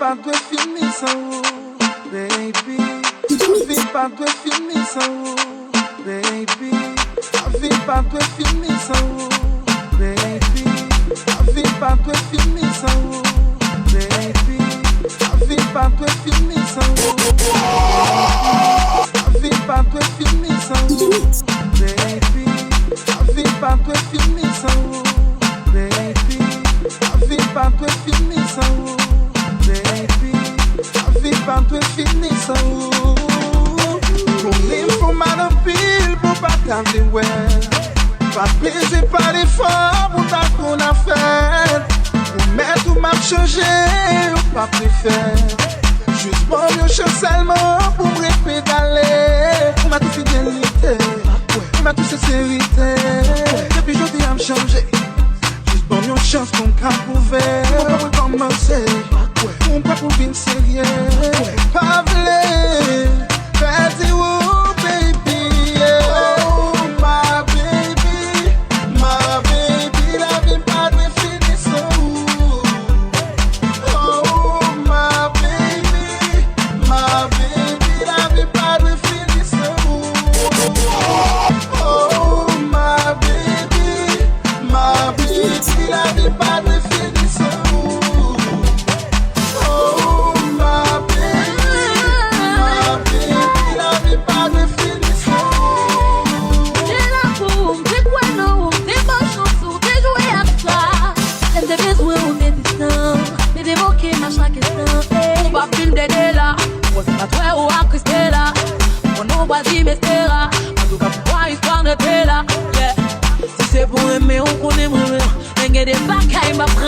pas de finir sans vous, baby. La vie pas de finir sans vous, baby. La vie pas de finir sans vous, baby. La vie pas de finir sans vous, baby. La vie pas de finir sans vous, la vie pas de finir sans vous, baby. La vie pas de finir sans vous, baby. La vie pas de finir sans vous, baby. La vie pas de finir sans vous. Problème pour mal pile pour partager ouais. Pas plaisir pas l'effort pour ta qu'on a fait. Pour mettre ou m'a changé ou pas préfère. Juste bon mieux seulement pour me répéter. Pour ma toute fidélité, pour ma toute sincérité. Depuis aujourd'hui à me changer. Juste bon mieux chance qu'on qu'a prouvé. Pour pas commencer, pour pas pour venir sérieux. Pas vrai, vas-y oh baby, oh my baby, la vie pas de finition. Oh my baby, la vie pas de finition. Oh my baby, la vie pas de finition. Oh my baby, la vie pas de finition. T'es là pour t'es quoi non, t'es bonne chanson, t'es joué avec toi. T'aimes des bisous ou des distants, t'es dévoqué ma chaque instant. On va film d'aider là, on sait pas toi ou à Christella. On n'a pas dit m'espéra, en tout cas pour toi histoire de t'es là. Si c'est pour aimer, on connaît vraiment. Y'en a des bagailles m'apprendre.